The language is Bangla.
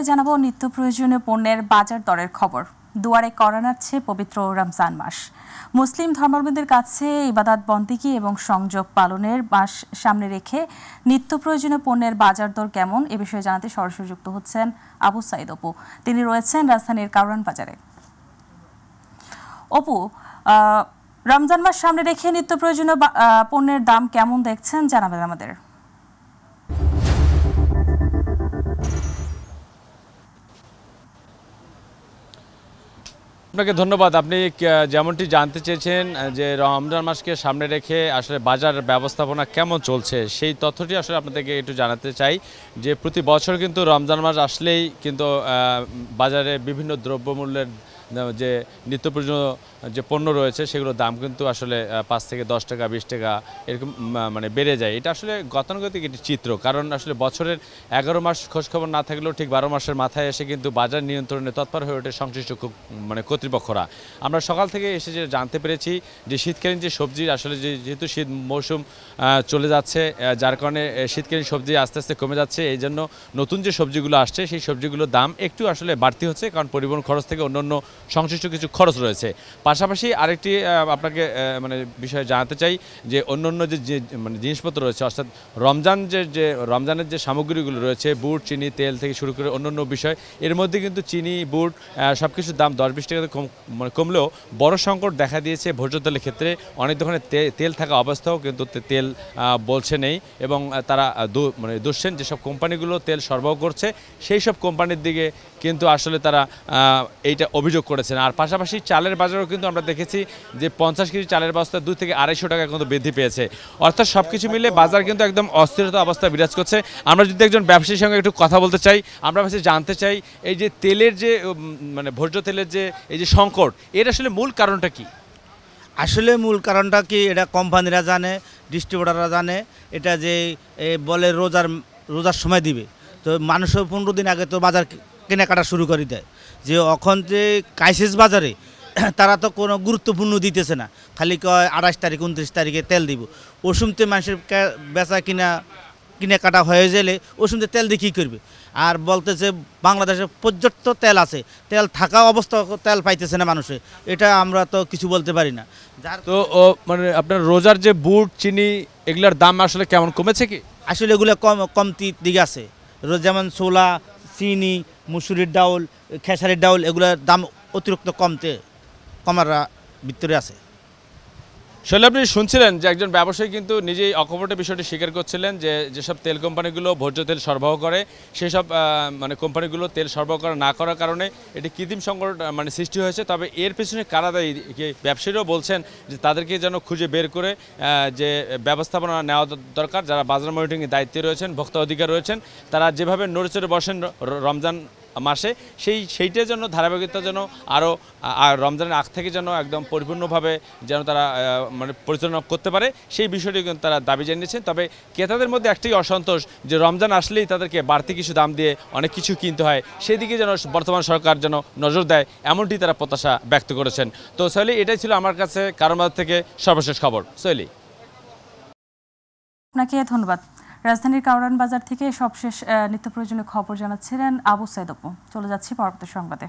জানাবো নিত্য প্রয়োজনীয় পণ্যের বাজার দরের খবর। দুয়ারে কড়া নাড়ছে পবিত্র রমজান মাস। মুসলিম ধর্মাবলম্বীদের কাছে ইবাদত বন্দেগী এবং সংযোগ পালনের মাস সামনে রেখে নিত্য প্রয়োজনীয় পণ্যের বাজার দর কেমন এ বিষয়ে জানাতে সরাসরি যুক্ত হচ্ছেন আবু সাইদ অপু। তিনি রয়েছেন রাজধানীর কারওয়ান বাজারে। অপু, রমজান মাস সামনে রেখে নিত্য প্রয়োজনীয় পণ্যের দাম কেমন দেখছেন জানাবেন আমাদের। আপনাকে ধন্যবাদ। আপনি যেমনটি জানতে চেয়েছেন যে রমজান মাসকে সামনে রেখে আসলে বাজার ব্যবস্থাপনা কেমন চলছে, সেই তথ্যটি আসলে আপনাদেরকে একটু জানাতে চাই যে প্রতি বছর কিন্তু রমজান মাস আসলেই কিন্তু বাজারে বিভিন্ন দ্রব্যমূল্যের যে নিত্য প্রয়োজনীয় যে পণ্য রয়েছে সেগুলোর দাম কিন্তু আসলে 5 থেকে 10 টাকা 20 টাকা এরকম মানে বেড়ে যায়। এটা আসলে গতানুগতিক একটি চিত্র, কারণ আসলে বছরের 11 মাস খোঁজখবর না থাকলেও ঠিক 12 মাসের মাথায় এসে কিন্তু বাজার নিয়ন্ত্রণে তৎপর হয়ে ওঠে সংশ্লিষ্ট কর্তৃপক্ষরা। আমরা সকাল থেকে এসে যে জানতে পেরেছি যে শীতকালীন যে সবজি আসলে যেহেতু শীত মৌসুম চলে যাচ্ছে, যার কারণে শীতকালীন সবজি আস্তে আস্তে কমে যাচ্ছে। এই জন্য নতুন যে সবজিগুলো আসছে সেই সবজিগুলোর দাম একটু আসলে বাড়তি হচ্ছে, কারণ পরিবহন খরচ থেকে অন্যান্য সংশ্লিষ্ট কিছু খরচ রয়েছে। পাশাপাশি আরেকটি আপনাকে মানে বিষয়ে জানাতে চাই যে অন্যান্য যে মানে জিনিসপত্র রয়েছে, অর্থাৎ রমজানের যে সামগ্রীগুলো রয়েছে, বুট, চিনি, তেল থেকে শুরু করে অন্যান্য বিষয়, এর মধ্যে কিন্তু চিনি, বুট সব কিছুর দাম 10-20 টাকা মানে কমলেও বড় সংকট দেখা দিয়েছে ভোজ্য তেলের ক্ষেত্রে। অনেক দোকানে তেল থাকা অবস্থাও কিন্তু তেল বলছে নেই, এবং তারা মানে দুষছেন যেসব কোম্পানিগুলো তেল সরবরাহ করছে সেই সব কোম্পানির দিকে কিন্তু আসলে তারা এইটা অভিযোগ করেছেন। আর পাশাপাশি চালের বাজারও কিন্তু আমরা দেখেছি যে 50 কেজি চালের বস্তা 2 থেকে 250 টাকা কিন্তু বৃদ্ধি পেয়েছে। অর্থাৎ সব কিছু মিলে বাজার কিন্তু একদম অস্থিরতা অবস্থা বিরাজ করছে। আমরা যদি একজন ব্যবসায়ীর সঙ্গে একটু কথা বলতে চাই, আমরা কাছে জানতে চাই এই যে তেলের যে মানে ভোজ্য তেলের যে এই যে সংকট, এর আসলে মূল কারণটা কি? আসলে মূল কারণটা কি এটা কোম্পানিরা জানে, ডিস্ট্রিবিউটাররা জানে। এটা যে বলে রোজার সময় দিবে, তো মানুষও 15 দিন আগে তো বাজার কেনাকাটা শুরু করে দেয়। যে এখন যে ক্রাইসিস বাজারে তারা তো কোনো গুরুত্বপূর্ণ দিতেছে না, খালি কয় 28 তারিখ 29 তারিখে তেল দিব। ওষুমতে মানুষের বেচা কেনাকাটা হয়ে গেলে ওষুমতে তেল দিয়ে কী করবে? আর বলতেছে বাংলাদেশে পর্যাপ্ত তেল আছে, তেল থাকা অবস্থা তেল পাইতেছে না মানুষে। এটা আমরা তো কিছু বলতে পারি না। যার তো মানে আপনার রোজার যে বুট, চিনি এগুলোর দাম আসলে কেমন কমেছে কি? আসলে এগুলো কমতির দিকে আছে। যেমন ছোলা, চিনি, মুসুরির ডাউল, খেসারির ডাউল, এগুলোর দাম অতিরিক্ত কমার ভিতরে আছে। আসলে আপনি শুনছিলেন যে একজন ব্যবসায়ী কিন্তু নিজেই অকপটে বিষয়টি স্বীকার করছিলেন যে যেসব তেল কোম্পানিগুলো ভোজ্য তেল সরবরাহ করে সেই সব মানে কোম্পানিগুলো তেল সরবরাহ করা না করার কারণে এটি কৃত্রিম সংকট মানে সৃষ্টি হয়েছে। তবে এর পেছনে কারা দায়ী, ব্যবসায়ীরাও বলছেন যে তাদেরকে যেন খুঁজে বের করে যে ব্যবস্থাপনা নেওয়া দরকার। যারা বাজার মনিটরিংয়ের দায়িত্বে রয়েছেন, ভোক্তা অধিকার রয়েছেন, তারা যেভাবে নড়েচড়ে বসেন রমজান মাসে, সেইটার জন্য ধারাবাহিকতা যেন আরও রমজানের আগ থেকে যেন একদম পরিপূর্ণভাবে যেন তারা মানে পরিচালনা করতে পারে, সেই বিষয়টি কিন্তু তারা দাবি জানিয়েছেন। তবে ক্রেতাদের মধ্যে একটাই অসন্তোষ যে রমজান আসলেই তাদেরকে বাড়তি কিছু দাম দিয়ে অনেক কিছু কিনতে হয়, সেদিকে যেন বর্তমান সরকার যেন নজর দেয়, এমনটি তারা প্রত্যাশা ব্যক্ত করেছেন। তো সোহেলি, এটাই ছিল আমার কাছে কারওয়ান বাজার থেকে সর্বশেষ খবর। সোহেলি, আপনাকে ধন্যবাদ। রাজধানীর কারওয়ান বাজার থেকে সবশেষ নিত্য প্রয়োজনীয় খবর জানাচ্ছিলেন আবু সাইদ অপু। চলে যাচ্ছি পরবর্তী সংবাদে।